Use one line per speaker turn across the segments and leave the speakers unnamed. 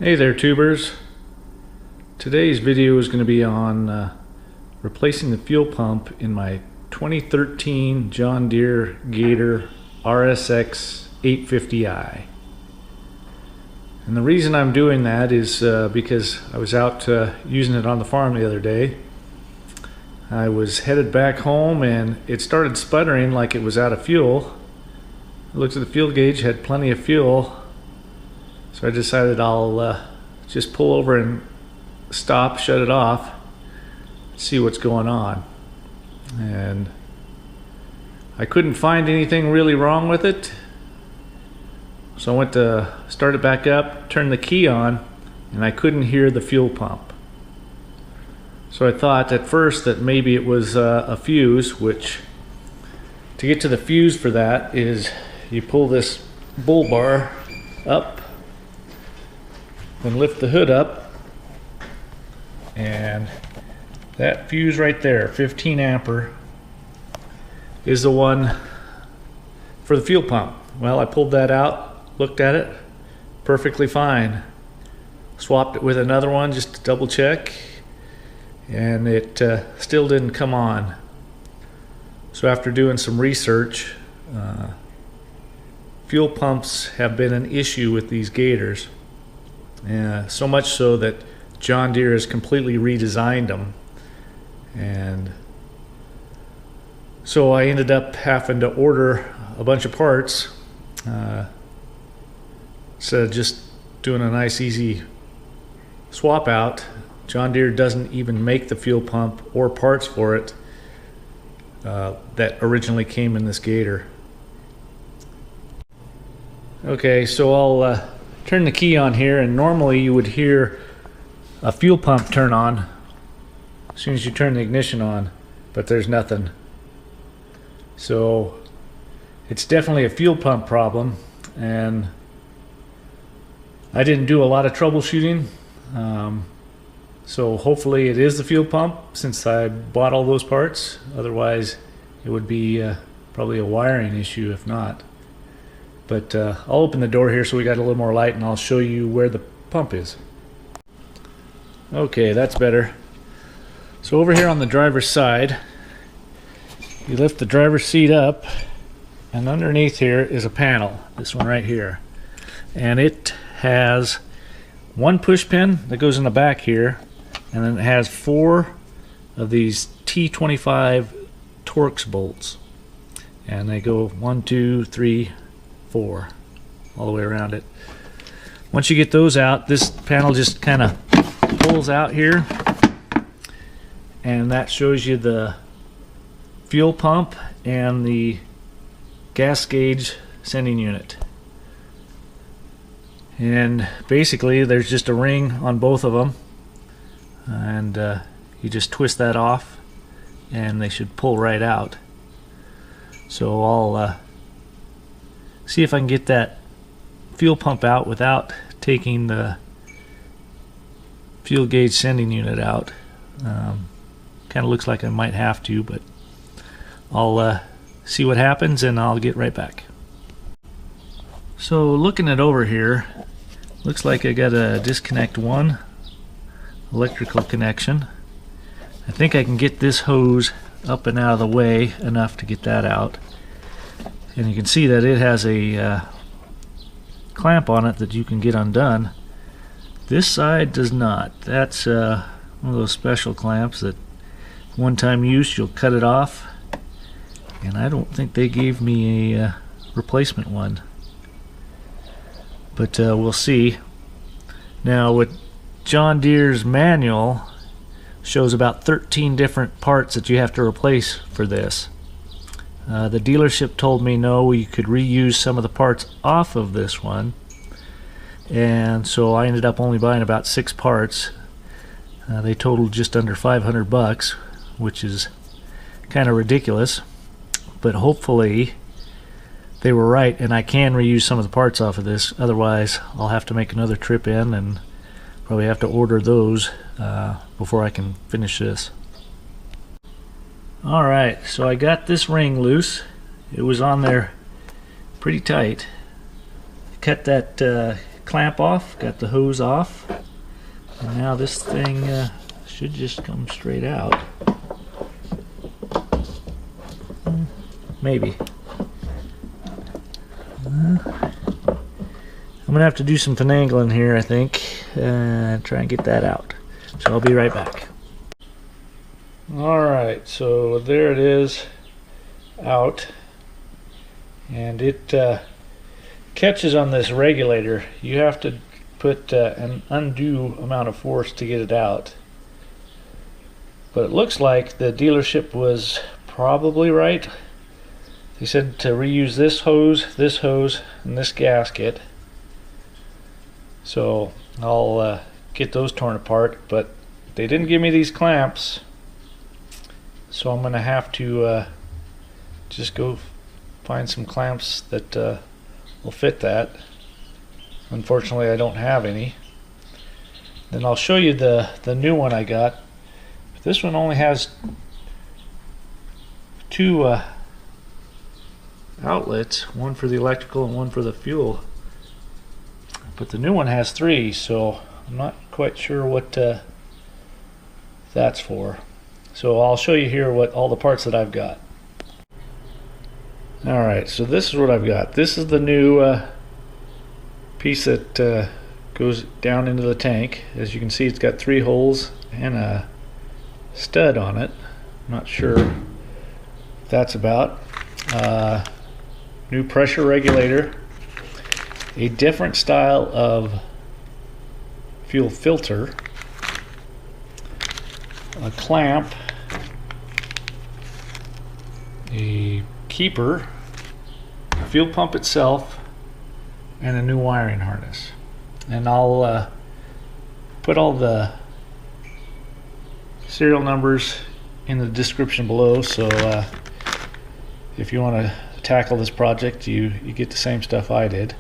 Hey there, tubers. Today's video is going to be on replacing the fuel pump in my 2013 John Deere Gator RSX 850i. And the reason I'm doing that is because I was out using it on the farm the other day. I was headed back home and it started sputtering like it was out of fuel. I looked at the fuel gauge, had plenty of fuel. So I decided I'll just pull over and stop, shut it off, see what's going on. And I couldn't find anything really wrong with it. So I went to start it back up, turn the key on, and I couldn't hear the fuel pump. So I thought at first that maybe it was a fuse, which to get to the fuse for that is you pull this bull bar up and lift the hood up, and that fuse right there, 15 ampere, is the one for the fuel pump. Well, I pulled that out, looked at it, perfectly fine. Swapped it with another one just to double check, and it still didn't come on. So after doing some research, fuel pumps have been an issue with these Gators. So much so that John Deere has completely redesigned them, and so I ended up having to order a bunch of parts instead of just doing a nice easy swap out. John Deere doesn't even make the fuel pump or parts for it that originally came in this Gator. Okay, so I'll turn the key on here, and normally you would hear a fuel pump turn on as soon as you turn the ignition on, but there's nothing. So it's definitely a fuel pump problem, and I didn't do a lot of troubleshooting, so hopefully it is the fuel pump since I bought all those parts. Otherwise it would be probably a wiring issue if not. But I'll open the door here so we got a little more light, and I'll show you where the pump is. Okay, that's better. So over here on the driver's side, you lift the driver's seat up, and underneath here is a panel, this one right here. And it has one push pin that goes in the back here, and then it has 4 of these T25 Torx bolts. And they go 1, 2, 3, 4 all the way around it. Once you get those out, this panel just kind of pulls out here, and that shows you the fuel pump and the gas gauge sending unit. And basically there's just a ring on both of them, and you just twist that off and they should pull right out. So I'll see if I can get that fuel pump out without taking the fuel gauge sending unit out. Kind of looks like I might have to, but I'll see what happens and I'll get right back. So looking it over here, looks like I got to disconnect one electrical connection. I think I can get this hose up and out of the way enough to get that out. And you can see that it has a clamp on it that you can get undone. This side does not. That's one of those special clamps that one-time use, you'll cut it off. And I don't think they gave me a replacement one. But we'll see. Now, with John Deere's manual shows about 13 different parts that you have to replace for this. The dealership told me no, you could reuse some of the parts off of this one, and so I ended up only buying about 6 parts. They totaled just under $500, which is kind of ridiculous, but hopefully they were right and I can reuse some of the parts off of this. Otherwise I'll have to make another trip in and probably have to order those before I can finish this. Alright, so I got this ring loose. It was on there pretty tight. Cut that clamp off, got the hose off, and now this thing should just come straight out. Maybe. I'm gonna have to do some finagling here, I think, and try and get that out. So I'll be right back. Alright, so there it is, out, and it catches on this regulator. You have to put an undue amount of force to get it out. But it looks like the dealership was probably right. They said to reuse this hose, and this gasket. So I'll get those torn apart, but they didn't give me these clamps. So I'm gonna have to just go find some clamps that will fit that. Unfortunately, I don't have any. Then I'll show you the new one I got. This one only has two outlets, one for the electrical and one for the fuel. But the new one has three, so I'm not quite sure what that's for. So I'll show you here what all the parts that I've got. Alright, so this is what I've got. This is the new piece that goes down into the tank. As you can see, it's got 3 holes and a stud on it. I'm not sure what that's about. New pressure regulator, a different style of fuel filter, a clamp, a keeper, a fuel pump itself, and a new wiring harness. And I'll put all the serial numbers in the description below, so if you want to tackle this project, you get the same stuff I did.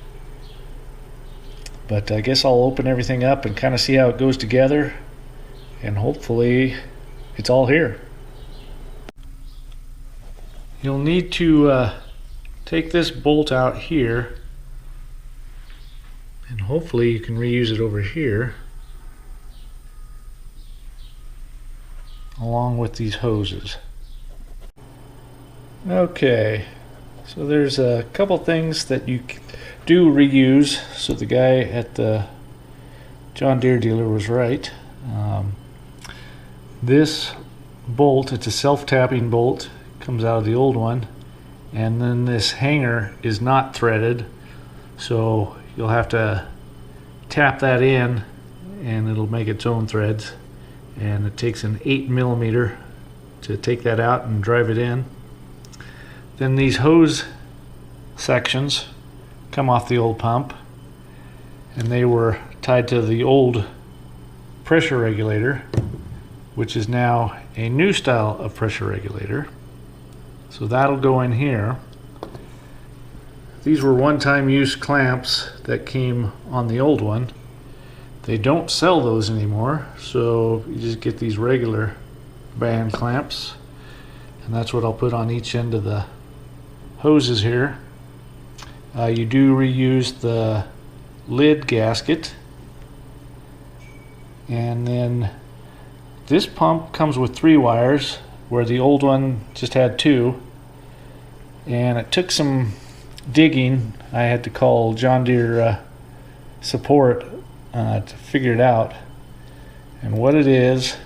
But I guess I'll open everything up and kind of see how it goes together, and hopefully it's all here. You'll need to take this bolt out here, and hopefully you can reuse it over here along with these hoses. Okay, so there's a couple things that you do reuse, so the guy at the John Deere dealer was right. This bolt, it's a self-tapping bolt, comes out of the old one, and then this hanger is not threaded, so you'll have to tap that in and it'll make its own threads, and it takes an 8mm to take that out and drive it in. Then these hose sections come off the old pump, and they were tied to the old pressure regulator, which is now a new style of pressure regulator. So that'll go in here. These were one-time use clamps that came on the old one. They don't sell those anymore, so you just get these regular band clamps, and that's what I'll put on each end of the hoses here. You do reuse the lid gasket, and then this pump comes with 3 wires where the old one just had 2, and it took some digging. I had to call John Deere support to figure it out, and what it is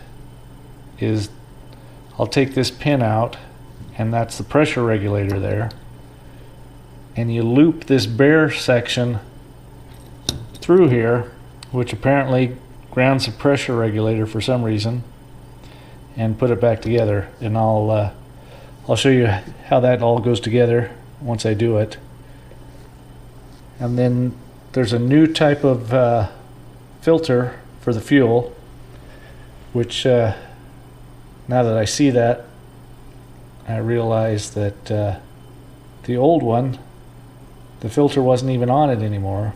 I'll take this pin out, and that's the pressure regulator there, and you loop this bare section through here, which apparently grounds the pressure regulator for some reason, and put it back together. And I'll show you how that all goes together once I do it. And then there's a new type of filter for the fuel, which now that I see that, I realize that the old one, the filter wasn't even on it anymore.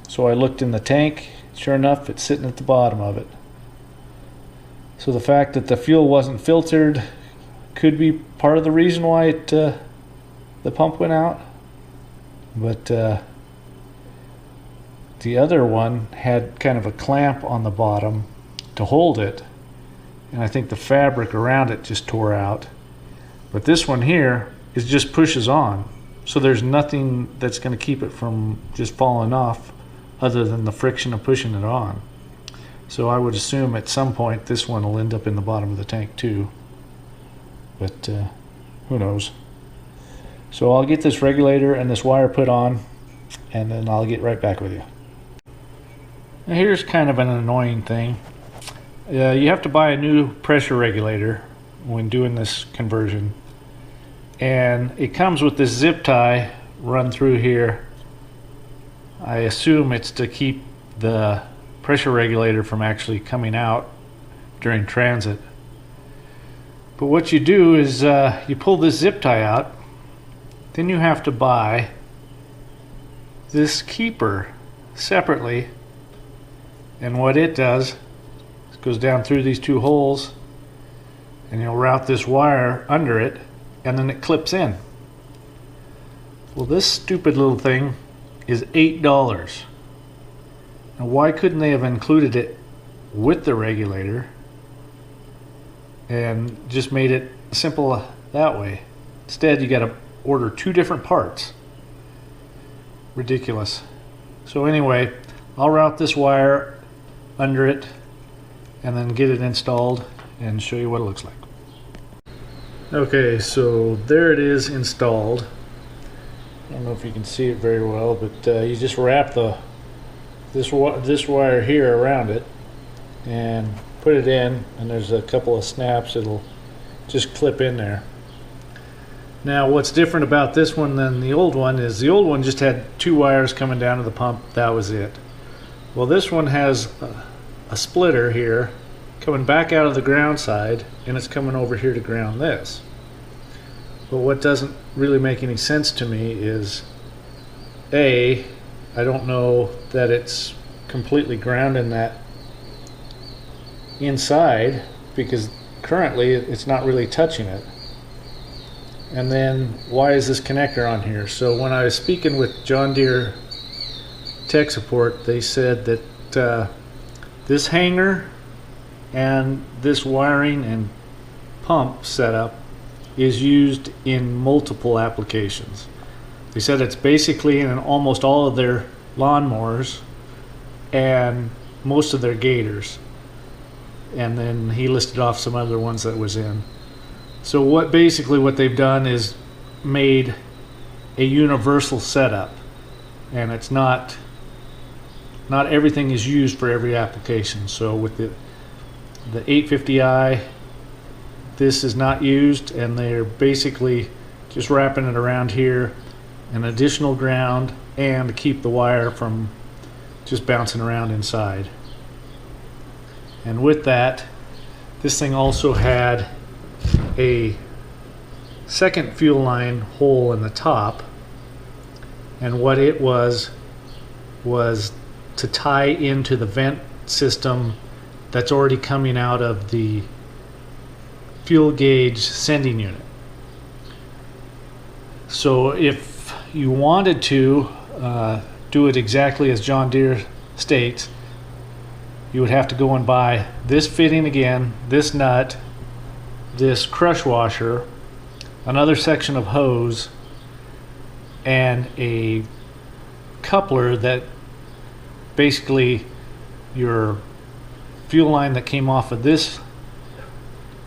So I looked in the tank, sure enough it's sitting at the bottom of it. So the fact that the fuel wasn't filtered could be part of the reason why the pump went out. But The other one had kind of a clamp on the bottom to hold it, and I think the fabric around it just tore out. But this one here is just pushes on, so there's nothing that's going to keep it from just falling off other than the friction of pushing it on. So I would assume at some point this one will end up in the bottom of the tank too, but who knows. So I'll get this regulator and this wire put on, and then I'll get right back with you. Now here's kind of an annoying thing. You have to buy a new pressure regulator when doing this conversion, and it comes with this zip tie run through here. I assume it's to keep the pressure regulator from actually coming out during transit. But what you do is you pull this zip tie out, then you have to buy this keeper separately, and what it does is goes down through these two holes, and you'll route this wire under it, and then it clips in. Well, this stupid little thing is $8. Now why couldn't they have included it with the regulator and just made it simple that way? Instead you got to order two different parts. Ridiculous. So anyway, I'll route this wire under it and then get it installed and show you what it looks like. Okay, so there it is installed. I don't know if you can see it very well, but you just wrap this wire here around it and put it in, and there's a couple of snaps it'll just clip in there. Now what's different about this one than the old one is the old one just had two wires coming down to the pump, that was it. Well, this one has a splitter here coming back out of the ground side, and it's coming over here to ground this. But what doesn't really make any sense to me is I don't know that it's completely grounding that inside, because currently it's not really touching it. And then why is this connector on here? So when I was speaking with John Deere tech support, they said that this hanger and this wiring and pump setup is used in multiple applications. They said it's basically in almost all of their lawnmowers and most of their gators, and then he listed off some other ones that was in. So what they've done is made a universal setup, and it's not everything is used for every application. So with the 850i, this is not used, and they're basically just wrapping it around here, an additional ground, and to keep the wire from just bouncing around inside. And with that, this thing also had a second fuel line hole in the top, and what it was to tie into the vent system that's already coming out of the fuel gauge sending unit. So if you wanted to do it exactly as John Deere states, you would have to go and buy this fitting again, this nut, this crush washer, another section of hose, and a coupler that basically your fuel line that came off of this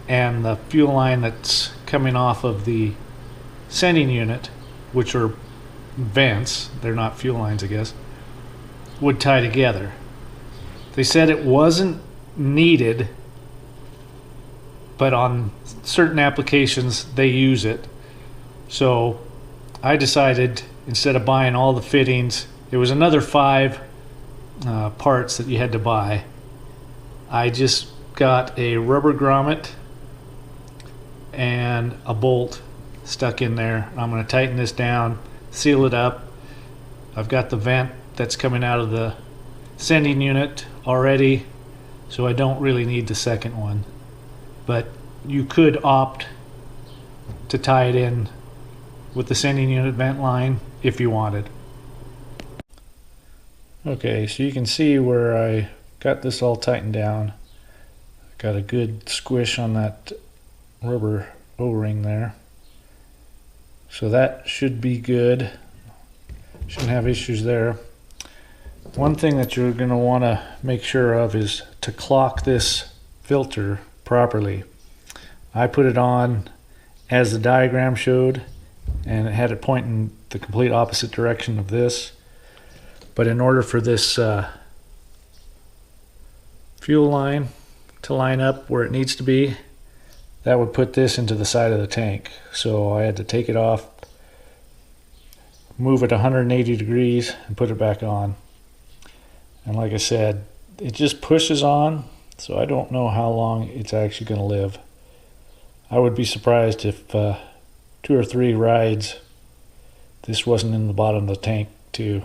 and the fuel line that's coming off of the sending unit, which are vents, they're not fuel lines I guess, would tie together. They said it wasn't needed, but on certain applications they use it. So I decided, instead of buying all the fittings, it was another 5 parts that you had to buy. I just got a rubber grommet and a bolt stuck in there. I'm going to tighten this down, seal it up. I've got the vent that's coming out of the sending unit already, so I don't really need the second one. But you could opt to tie it in with the sending unit vent line if you wanted. Okay, so you can see where I got this all tightened down. Got a good squish on that rubber O-ring there. So that should be good. Shouldn't have issues there. One thing that you're going to want to make sure of is to clock this filter properly. I put it on as the diagram showed, and it had it pointing the complete opposite direction of this. But in order for this fuel line to line up where it needs to be, that would put this into the side of the tank. So I had to take it off, move it 180 degrees, and put it back on. And like I said, it just pushes on, so I don't know how long it's actually going to live. I would be surprised if 2 or 3 rides this wasn't in the bottom of the tank too.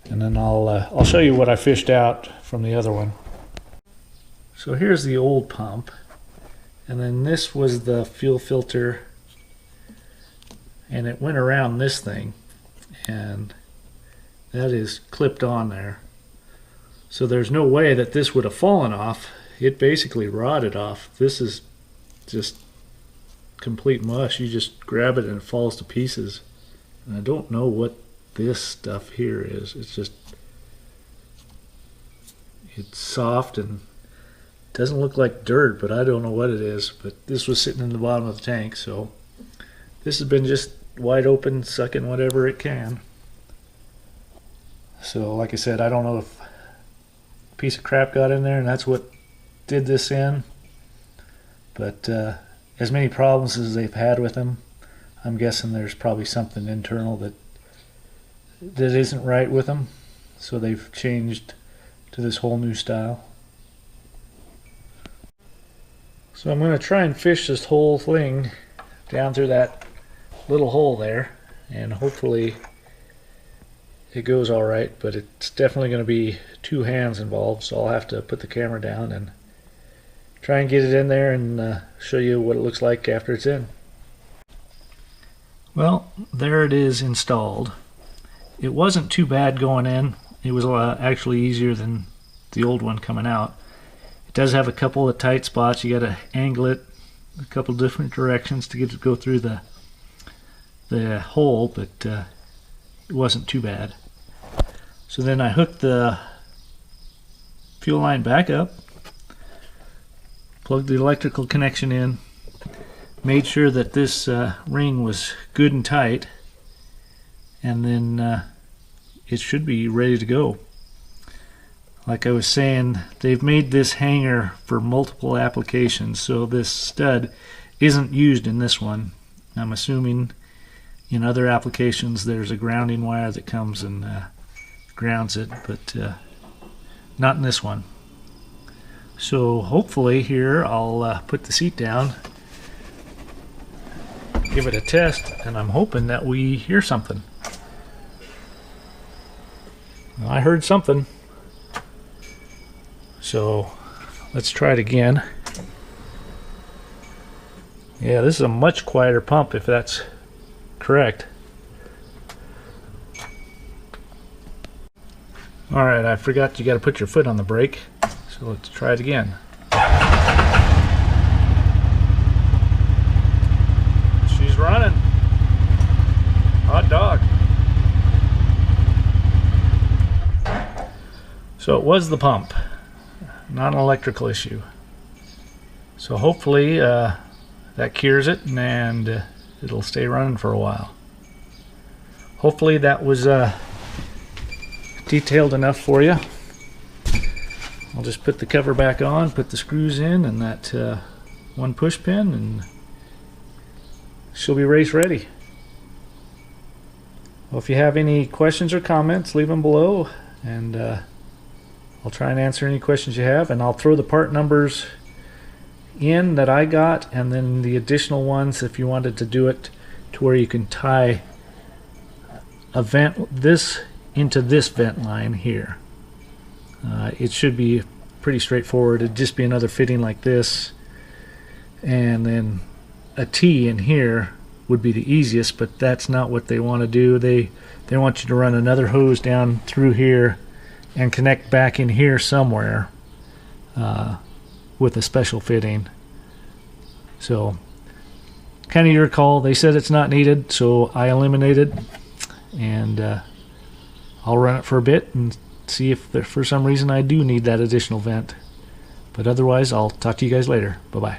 And then I'll show you what I fished out from the other one. So here's the old pump, and then this was the fuel filter, and it went around this thing, and that is clipped on there. So there's no way that this would have fallen off. It basically rotted off. This is just complete mush. You just grab it and it falls to pieces. And I don't know what this stuff here is. It's soft and doesn't look like dirt, but I don't know what it is. But this was sitting in the bottom of the tank, so this has been just wide open, sucking whatever it can. So like I said, I don't know if a piece of crap got in there and that's what did this in. But as many problems as they've had with them, I'm guessing there's probably something internal that isn't right with them. So they've changed to this whole new style. So I'm going to try and fish this whole thing down through that little hole there, and hopefully it goes all right, but it's definitely going to be 2 hands involved, so I'll have to put the camera down and try and get it in there and show you what it looks like after it's in. Well, there it is installed. It wasn't too bad going in. It was actually easier than the old one coming out. It does have a couple of tight spots. You got to angle it a couple different directions to get it to go through the hole, but it wasn't too bad. So then I hooked the fuel line back up, plugged the electrical connection in, made sure that this ring was good and tight, and then it should be ready to go. Like I was saying, they've made this hanger for multiple applications, so this stud isn't used in this one. I'm assuming in other applications there's a grounding wire that comes and grounds it, but not in this one. So hopefully here I'll put the seat down, give it a test, and I'm hoping that we hear something. Well, I heard something. So let's try it again. Yeah, this is a much quieter pump if that's correct. Alright, I forgot you got to put your foot on the brake. So let's try it again. She's running. Hot dog. So it was the pump, not an electrical issue. So hopefully that cures it and it'll stay running for a while. Hopefully that was detailed enough for you. I'll just put the cover back on, put the screws in and that one push pin, and she'll be race ready. Well, if you have any questions or comments, leave them below, and I'll try and answer any questions you have, and I'll throw the part numbers in that I got, and then the additional ones if you wanted to do it to where you can tie a vent this into this vent line here. It should be pretty straightforward. It'd just be another fitting like this, and then a T in here would be the easiest, but that's not what they want to do. They want you to run another hose down through here and connect back in here somewhere with a special fitting. So kind of your call. They said it's not needed, so I eliminated, and I'll run it for a bit and see if for some reason I do need that additional vent. But otherwise, I'll talk to you guys later. Bye-bye.